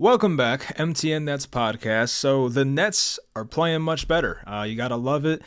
Welcome back, MTN Nets podcast. So the Nets are playing much better. You gotta love it.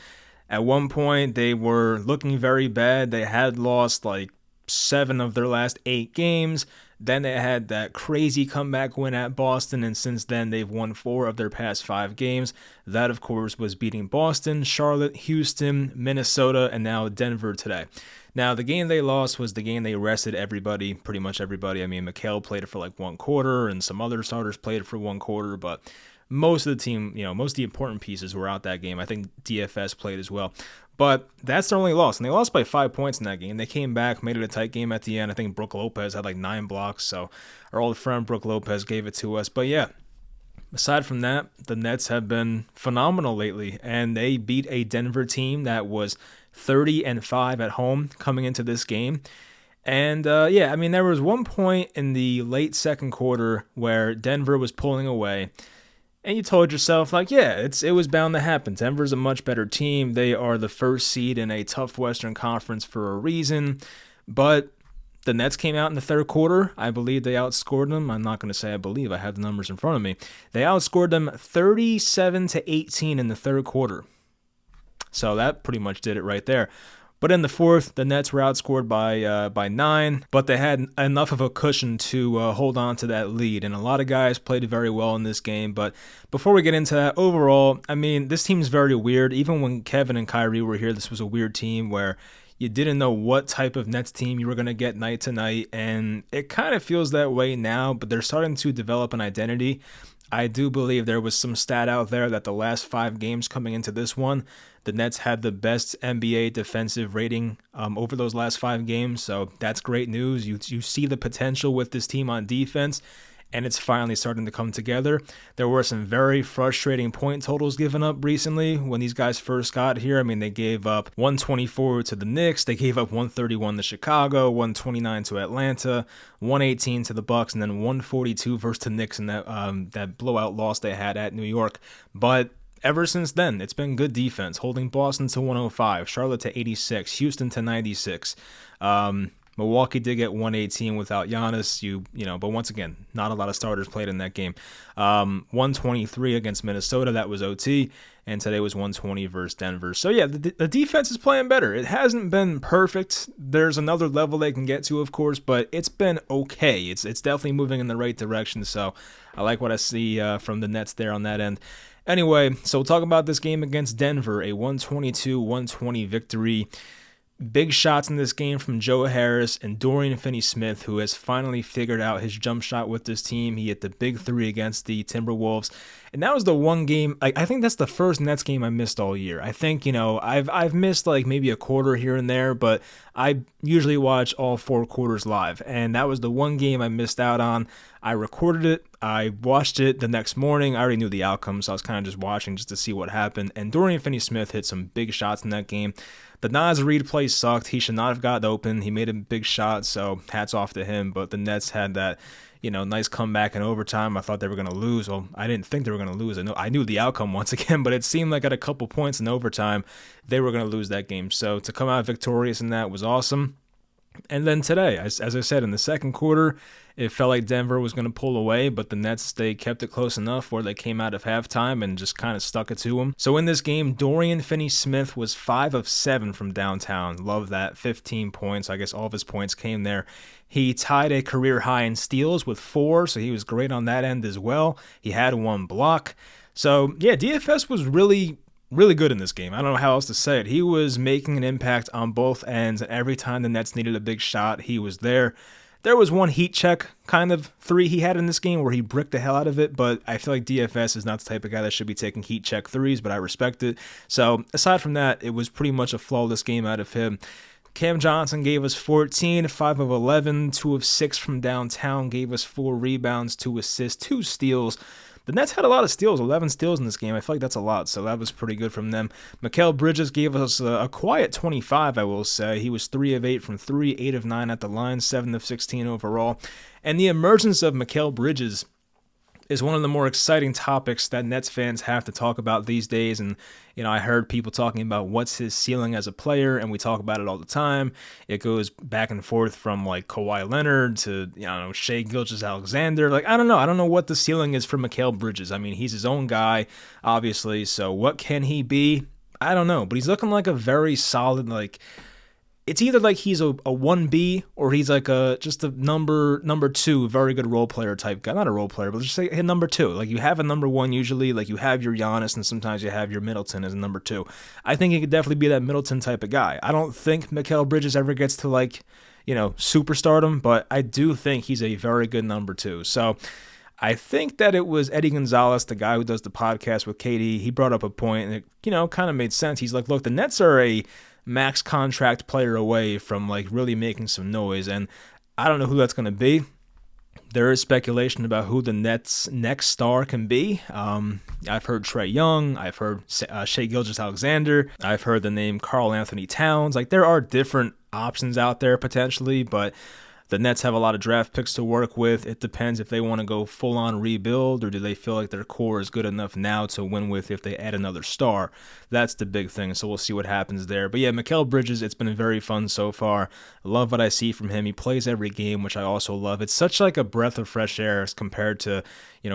At one point, they were looking very bad. They had lost like 7 of their last 8 games. Then they had that crazy comeback win at Boston, and since then they've won 4 of their past 5 games. That, of course, was beating Boston, Charlotte, Houston, Minnesota, and now Denver today. Now, the game they lost was the game they rested everybody, pretty much everybody. I mean, Mikal played it for like 1 quarter, and some other starters played it for 1 quarter, but most of the team, most of the important pieces were out that game. I think DFS played as well. But that's their only loss, and they lost by 5 points in that game. They came back, made it a tight game at the end. I think Brook Lopez had like 9 blocks, so our old friend Brook Lopez gave it to us. But yeah, aside from that, the Nets have been phenomenal lately, and they beat a Denver team that was 30-5 at home coming into this game. And there was one point in the late second quarter where Denver was pulling away, and you told yourself, like, yeah, it was bound to happen. Denver's a much better team. They are the first seed in a tough Western Conference for a reason. But the Nets came out in the third quarter. I believe they outscored them. I'm not going to say I believe. I have the numbers in front of me. They outscored them 37-18 in the third quarter. So that pretty much did it right there. But in the fourth, the Nets were outscored by 9, but they had enough of a cushion to hold on to that lead. And a lot of guys played very well in this game. But before we get into that, overall, I mean, this team's very weird. Even when Kevin and Kyrie were here, this was a weird team where you didn't know what type of Nets team you were going to get night to night. And it kind of feels that way now, but they're starting to develop an identity. I do believe there was some stat out there that the last 5 games coming into this one, the Nets had the best NBA defensive rating over those last 5 games. So that's great news. You see the potential with this team on defense, and it's finally starting to come together. There were some very frustrating point totals given up recently when these guys first got here. I mean, they gave up 124 to the Knicks, they gave up 131 to Chicago, 129 to Atlanta, 118 to the Bucks, and then 142 versus the Knicks in that blowout loss they had at New York. But ever since then, it's been good defense, holding Boston to 105, Charlotte to 86, Houston to 96. Milwaukee did get 118 without Giannis, but once again, not a lot of starters played in that game. 123 against Minnesota, that was OT, and today was 120 versus Denver. So yeah, the defense is playing better. It hasn't been perfect. There's another level they can get to, of course, but it's been okay. It's definitely moving in the right direction, so I like what I see from the Nets there on that end. Anyway, so we'll talk about this game against Denver, a 122-120 victory. Big shots in this game from Joe Harris and Dorian Finney-Smith, who has finally figured out his jump shot with this team. He hit the big 3 against the Timberwolves. And that was the one game, I think that's the first Nets game I missed all year. I think, I've missed like maybe a quarter here and there, but I usually watch all 4 quarters live. And that was the one game I missed out on. I recorded it. I watched it the next morning. I already knew the outcome, so I was kind of just watching just to see what happened. And Dorian Finney-Smith hit some big shots in that game. The Naz Reid play sucked. He should not have gotten open. He made a big shot, so hats off to him. But the Nets had that, nice comeback in overtime. I thought they were going to lose. Well, I didn't think they were going to lose. I knew the outcome once again, but it seemed like at a couple points in overtime, they were going to lose that game. So to come out victorious in that was awesome. And then today, as I said, in the second quarter, it felt like Denver was going to pull away, but the Nets, they kept it close enough where they came out of halftime and just kind of stuck it to them. So in this game, Dorian Finney-Smith was 5 of 7 from downtown. Love that. 15 points. I guess all of his points came there. He tied a career high in steals with 4, so he was great on that end as well. He had 1 block. So yeah, DFS was really good in this game. I don't know how else to say it. He was making an impact on both ends, and every time the Nets needed a big shot, he was there. There was one heat check kind of 3 he had in this game where he bricked the hell out of it, but I feel like DFS is not the type of guy that should be taking heat check 3s, but I respect it. So aside from that, it was pretty much a flawless game out of him. Cam Johnson gave us 14, 5 of 11, 2 of 6 from downtown, gave us 4 rebounds, 2 assists, 2 steals. The Nets had a lot of steals, 11 steals in this game. I feel like that's a lot, so that was pretty good from them. Mikal Bridges gave us a quiet 25, I will say. He was 3 of 8 from 3, 8 of 9 at the line, 7 of 16 overall. And the emergence of Mikal Bridges is one of the more exciting topics that Nets fans have to talk about these days. And, I heard people talking about what's his ceiling as a player, and we talk about it all the time. It goes back and forth from like Kawhi Leonard to, Shai Gilgeous-Alexander. Like, I don't know. I don't know what the ceiling is for Mikal Bridges. I mean, he's his own guy, obviously. So what can he be? I don't know. But he's looking like a very solid, like, it's either like he's a 1B or he's like just a number two, very good role player type guy. Not a role player, but just say a number two. Like you have a number one usually, like you have your Giannis and sometimes you have your Middleton as a number two. I think he could definitely be that Middleton type of guy. I don't think Mikal Bridges ever gets to like, superstardom, but I do think he's a very good number two. So I think that it was Eddie Gonzalez, the guy who does the podcast with Katie. He brought up a point and it, kind of made sense. He's like, look, the Nets are a max contract player away from like really making some noise, and I don't know who that's going to be. There is speculation about who the Nets' next star can be. I've heard Trae Young. I've heard Shai Gilgeous-Alexander. I've heard the name Karl Anthony Towns. Like there are different options out there potentially, but the Nets have a lot of draft picks to work with. It depends if they want to go full-on rebuild or do they feel like their core is good enough now to win with if they add another star. That's the big thing, so we'll see what happens there. But yeah, Mikal Bridges, it's been very fun so far. I love what I see from him. He plays every game, which I also love. It's such like a breath of fresh air as compared to,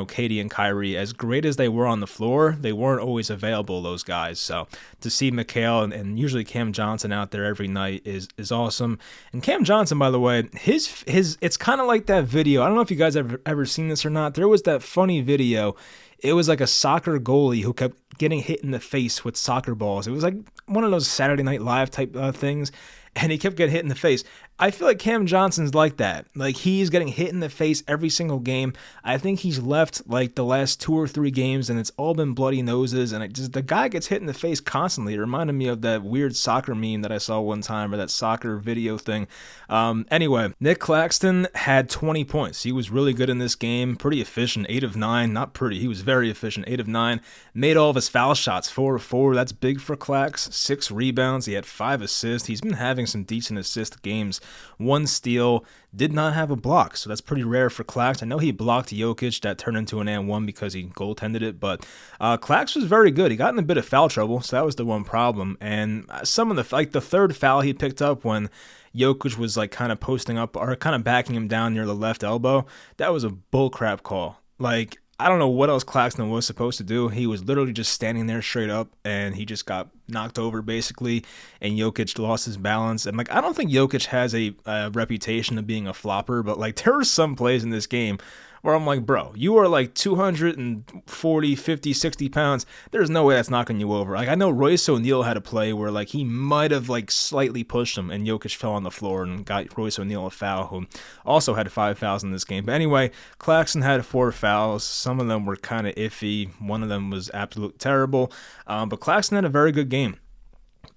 Katie and Kyrie. As great as they were on the floor, they weren't always available, those guys. So to see Mikal and usually Cam Johnson out there every night is awesome. And Cam Johnson, by the way, his it's kind of like that video. I don't know if you guys ever seen this or not. There was that funny video. It was like a soccer goalie who kept getting hit in the face with soccer balls. It was like one of those Saturday Night Live type things, and he kept getting hit in the face. I feel like Cam Johnson's like that. Like he's getting hit in the face every single game. I think he's left like the last 2 or 3 games, and it's all been bloody noses. And the guy gets hit in the face constantly. It reminded me of that weird soccer meme that I saw one time, or that soccer video thing. Anyway, Nic Claxton had 20 points. He was really good in this game. Pretty efficient. 8 of 9. Not pretty. He was very efficient. 8 of 9. Made all of his foul shots. 4 of 4. That's big for Clax. 6 rebounds. He had 5 assists. He's been having some decent assist games. 1 steal, did not have a block, so that's pretty rare for Clax. I know he blocked Jokic, that turned into an and one because he goaltended it, but Clax was very good. He got in a bit of foul trouble, so that was the one problem. And some of the third foul he picked up when Jokic was like kind of posting up or kind of backing him down near the left elbow, that was a bullcrap call. Like, I don't know what else Claxton was supposed to do. He was literally just standing there straight up, and he just got knocked over, basically, and Jokic lost his balance. And, like, I don't think Jokic has a reputation of being a flopper, but, like, there are some plays in this game where I'm like, bro, you are like 240, 50, 60 pounds. There's no way that's knocking you over. Like, I know Royce O'Neal had a play where, like, he might have, like, slightly pushed him, and Jokic fell on the floor and got Royce O'Neal a foul, who also had 5 fouls in this game. But anyway, Claxton had 4 fouls. Some of them were kind of iffy. One of them was absolutely terrible. But Claxton had a very good game.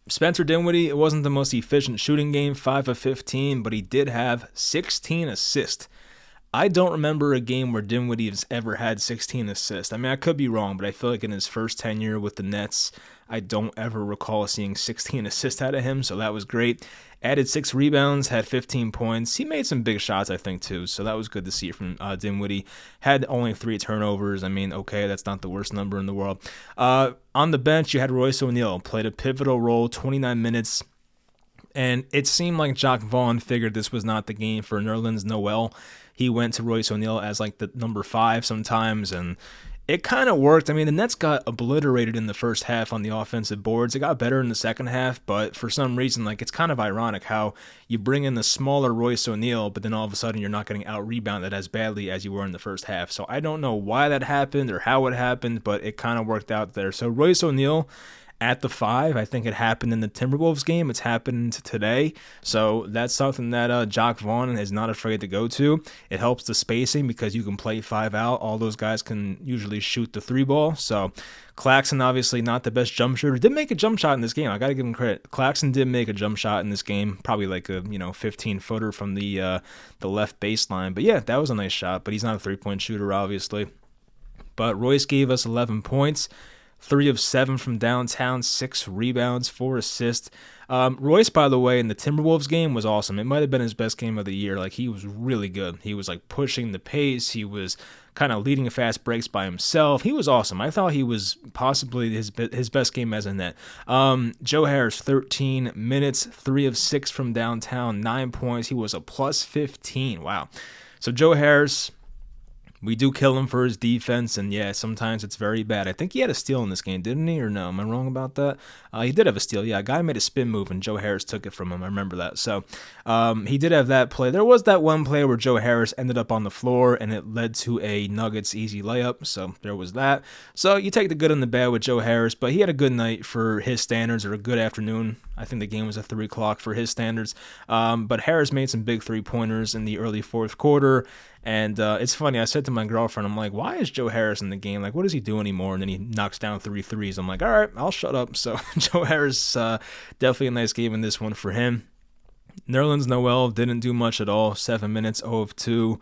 Spencer Dinwiddie, it wasn't the most efficient shooting game, 5 of 15, but he did have 16 assists. I don't remember a game where Dinwiddie has ever had 16 assists. I mean, I could be wrong, but I feel like in his first tenure with the Nets, I don't ever recall seeing 16 assists out of him, so that was great. Added 6 rebounds, had 15 points. He made some big shots, I think, too, so that was good to see from Dinwiddie. Had only 3 turnovers. I mean, okay, that's not the worst number in the world. On the bench, you had Royce O'Neal, played a pivotal role, 29 minutes. And it seemed like Jacque Vaughn figured this was not the game for Nerlens Noel. He went to Royce O'Neal as like the number 5 sometimes, and it kind of worked. I mean, the Nets got obliterated in the first half on the offensive boards. It got better in the second half, but for some reason, like, it's kind of ironic how you bring in the smaller Royce O'Neal, but then all of a sudden you're not getting out-rebounded as badly as you were in the first half. So I don't know why that happened or how it happened, but it kind of worked out there. So Royce O'Neal at the 5, I think it happened in the Timberwolves game. It's happened today. So that's something that Jacque Vaughn is not afraid to go to. It helps the spacing because you can play 5 out. All those guys can usually shoot the 3 ball. So Claxton, obviously not the best jump shooter, did make a jump shot in this game. I got to give him credit. Claxton did make a jump shot in this game, probably like a 15-footer from the left baseline. But yeah, that was a nice shot, but he's not a 3-point shooter, obviously. But Royce gave us 11 points. 3 of 7 from downtown, 6 rebounds, 4 assists. Royce, by the way, in the Timberwolves game was awesome. It might have been his best game of the year. Like, he was really good. He was like pushing the pace. He was kind of leading fast breaks by himself. He was awesome. I thought he was possibly his best game as a net. Joe Harris, 13 minutes, 3 of 6 from downtown, 9 points. He was a plus 15. Wow. So Joe Harris, we do kill him for his defense, and yeah, sometimes it's very bad. I think he had a steal in this game, didn't he? Or no? Am I wrong about that? He did have a steal. Yeah, a guy made a spin move, and Joe Harris took it from him. I remember that. So he did have that play. There was that one play where Joe Harris ended up on the floor, and it led to a Nuggets easy layup. So there was that. So you take the good and the bad with Joe Harris, but he had a good night for his standards, or a good afternoon. I think the game was at 3 o'clock for his standards. But Harris made some big three-pointers in the early fourth quarter. And it's funny, I said to my girlfriend, I'm like, why is Joe Harris in the game? Like, what does he do anymore? And then he knocks down 3 threes. I'm like, all right, I'll shut up. So Joe Harris, definitely a nice game in this one for him. Nerlens Noel didn't do much at all. 7 minutes, 0 of 2.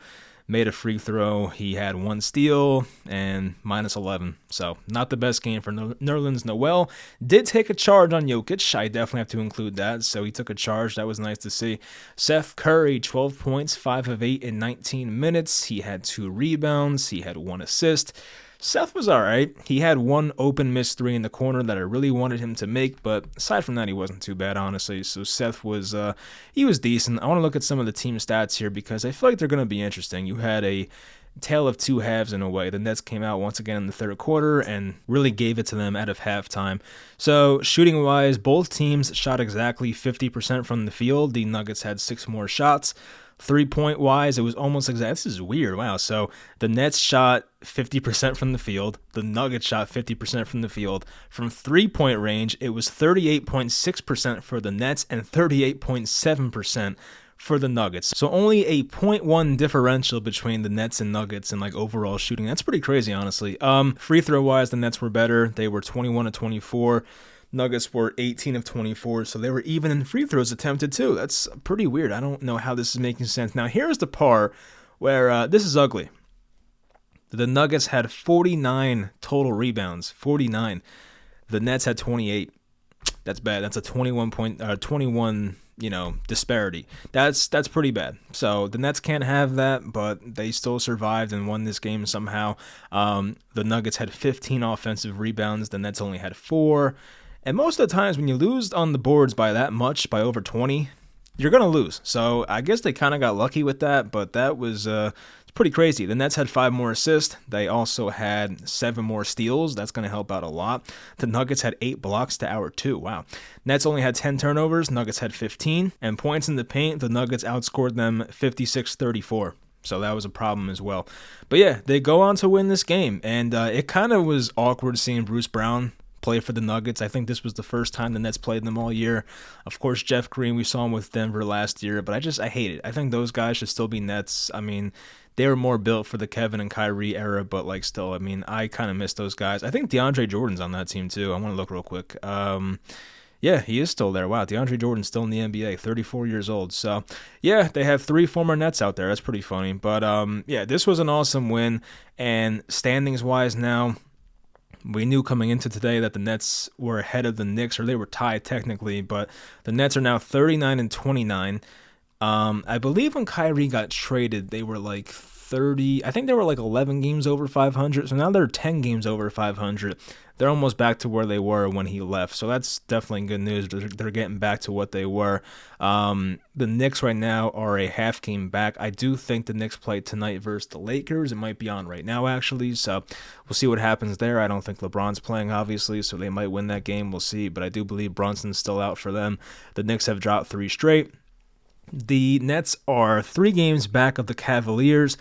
Made a free throw. He had 1 steal and minus 11. So not the best game for Nerlens Noel. Did take a charge on Jokic. I definitely have to include that. So he took a charge. That was nice to see. Seth Curry, 12 points, 5 of 8 in 19 minutes. He had 2 rebounds. He had 1 assist. Seth was all right. He had 1 open missed 3 in the corner that I really wanted him to make, but aside from that, he wasn't too bad, honestly. So Seth was, he was decent. I want to look at some of the team stats here because I feel like they're going to be interesting. You had a tale of 2 halves in a way. The Nets came out once again in the third quarter and really gave it to them out of halftime. So shooting-wise, both teams shot exactly 50% from the field. The Nuggets had 6 more shots. 3-point wise, it was almost exact. This is weird. Wow. So the Nets shot 50% from the field. The Nuggets shot 50% from the field. From 3-point range, it was 38.6% for the Nets and 38.7% for the Nuggets. So only a 0.1 differential between the Nets and Nuggets in like overall shooting. That's pretty crazy, honestly. Free throw wise, the Nets were better. They were 21 of 24. Nuggets were 18 of 24, so they were even in free throws attempted too. That's pretty weird. I don't know how this is making sense. Now, here's the part where this is ugly. The Nuggets had 49 total rebounds, 49. The Nets had 28. That's bad. That's a 21 disparity. That's pretty bad. So the Nets can't have that, but they still survived and won this game somehow. The Nuggets had 15 offensive rebounds. The Nets only had 4. And most of the times when you lose on the boards by that much, by over 20, you're going to lose. So I guess they kind of got lucky with that, but that was it's pretty crazy. The Nets had 5 more assists. They also had 7 more steals. That's going to help out a lot. The Nuggets had 8 blocks to our 2. Wow. Nets only had 10 turnovers. Nuggets had 15. And points in the paint, the Nuggets outscored them 56-34. So that was a problem as well. But yeah, they go on to win this game. And it kind of was awkward seeing Bruce Brown play for the Nuggets. I think this was the first time the Nets played them all year. Of course, Jeff Green, we saw him with Denver last year, but I hate it. I think those guys should still be Nets. I mean, they were more built for the Kevin and Kyrie era, but like still, I mean, I kind of miss those guys. I think DeAndre Jordan's on that team too. I want to look real quick. Yeah, he is still there. Wow, DeAndre Jordan's still in the NBA, 34 years old. So, yeah, they have 3 former Nets out there. That's pretty funny. But, yeah, this was an awesome win. And standings-wise now, we knew coming into today that the Nets were ahead of the Knicks, or they were tied technically, but the Nets are now 39 and 29. I believe when Kyrie got traded, they were like 30. I think they were like 11 games over 500. So now they're 10 games over 500. They're almost back to where they were when he left. So that's definitely good news. They're getting back to what they were. The Knicks right now are a half game back. I do think the Knicks play tonight versus the Lakers. It might be on right now, actually. So we'll see what happens there. I don't think LeBron's playing, obviously, so they might win that game. We'll see. But I do believe Brunson's still out for them. The Knicks have dropped 3 straight. The Nets are 3 games back of the Cavaliers.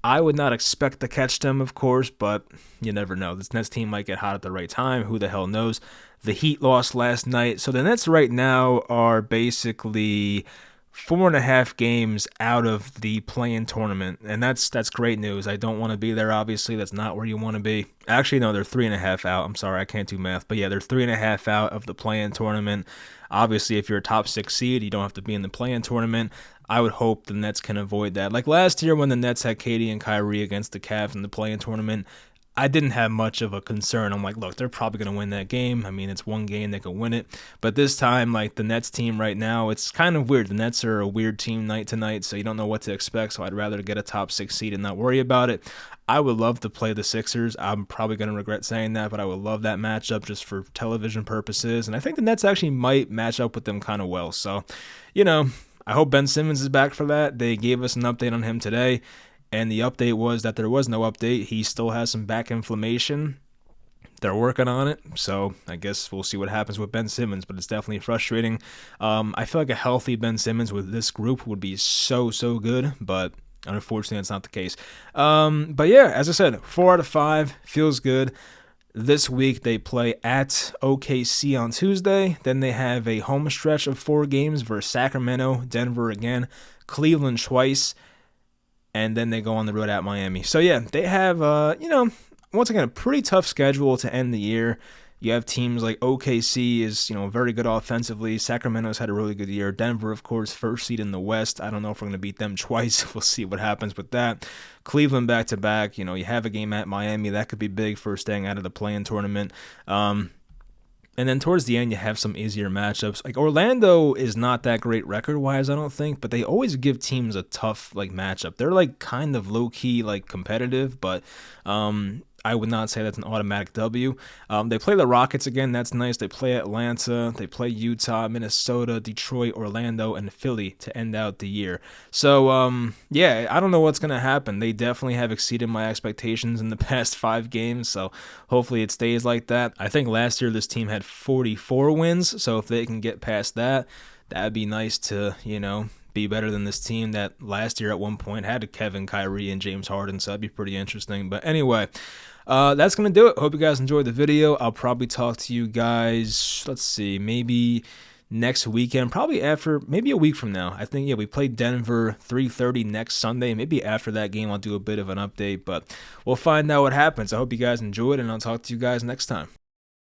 I would not expect to catch them, of course, but you never know. This Nets team might get hot at the right time. Who the hell knows? The Heat lost last night. So the Nets right now are basically 4.5 games out of the play-in tournament, and that's great news. I don't want to be there, obviously. That's not where you want to be. Actually, no, they're 3.5 out. I'm sorry, I can't do math. But yeah, they're 3.5 out of the play-in tournament. Obviously, if you're a top 6 seed, you don't have to be in the play-in tournament. I would hope the Nets can avoid that. Like last year when the Nets had KD and Kyrie against the Cavs in the play-in tournament, I didn't have much of a concern. I'm like, look, they're probably going to win that game. I mean, it's one game, they can win it. But this time, like the Nets team right now, it's kind of weird. The Nets are a weird team night to night, so you don't know what to expect. So I'd rather get a top 6 seed and not worry about it. I would love to play the Sixers. I'm probably going to regret saying that, but I would love that matchup just for television purposes. And I think the Nets actually might match up with them kind of well. So, you know, I hope Ben Simmons is back for that. They gave us an update on him today. And the update was that there was no update. He still has some back inflammation. They're working on it, so I guess we'll see what happens with Ben Simmons, but it's definitely frustrating. I feel like a healthy Ben Simmons with this group would be so good, but unfortunately that's not the case. But yeah, as I said, 4 out of 5, feels good. This week they play at OKC on Tuesday. Then they have a home stretch of 4 games versus Sacramento, Denver again, Cleveland twice, and then they go on the road at Miami. So yeah, they have, once again, a pretty tough schedule to end the year. You have teams like OKC is, very good offensively. Sacramento's had a really good year. Denver, of course, first seed in the West. I don't know if we're going to beat them twice. We'll see what happens with that. Cleveland back-to-back. You have a game at Miami. That could be big for staying out of the play-in tournament. And then towards the end, you have some easier matchups. Like Orlando is not that great record-wise, I don't think, but they always give teams a tough matchup. They're kind of low-key competitive, but I would not say that's an automatic W. They play the Rockets again. That's nice. They play Atlanta. They play Utah, Minnesota, Detroit, Orlando, and Philly to end out the year. So, yeah, I don't know what's going to happen. They definitely have exceeded my expectations in the past 5 games, so hopefully it stays like that. I think last year this team had 44 wins, so if they can get past that, that'd be nice to, be better than this team that last year at one point had Kevin, Kyrie, and James Harden, so that'd be pretty interesting. But anyway, that's going to do it. Hope you guys enjoyed the video. I'll probably talk to you guys, let's see, maybe next weekend, probably after, maybe a week from now. I think, yeah, we play Denver 3:30 next Sunday. Maybe after that game, I'll do a bit of an update, but we'll find out what happens. I hope you guys enjoyed, and I'll talk to you guys next time.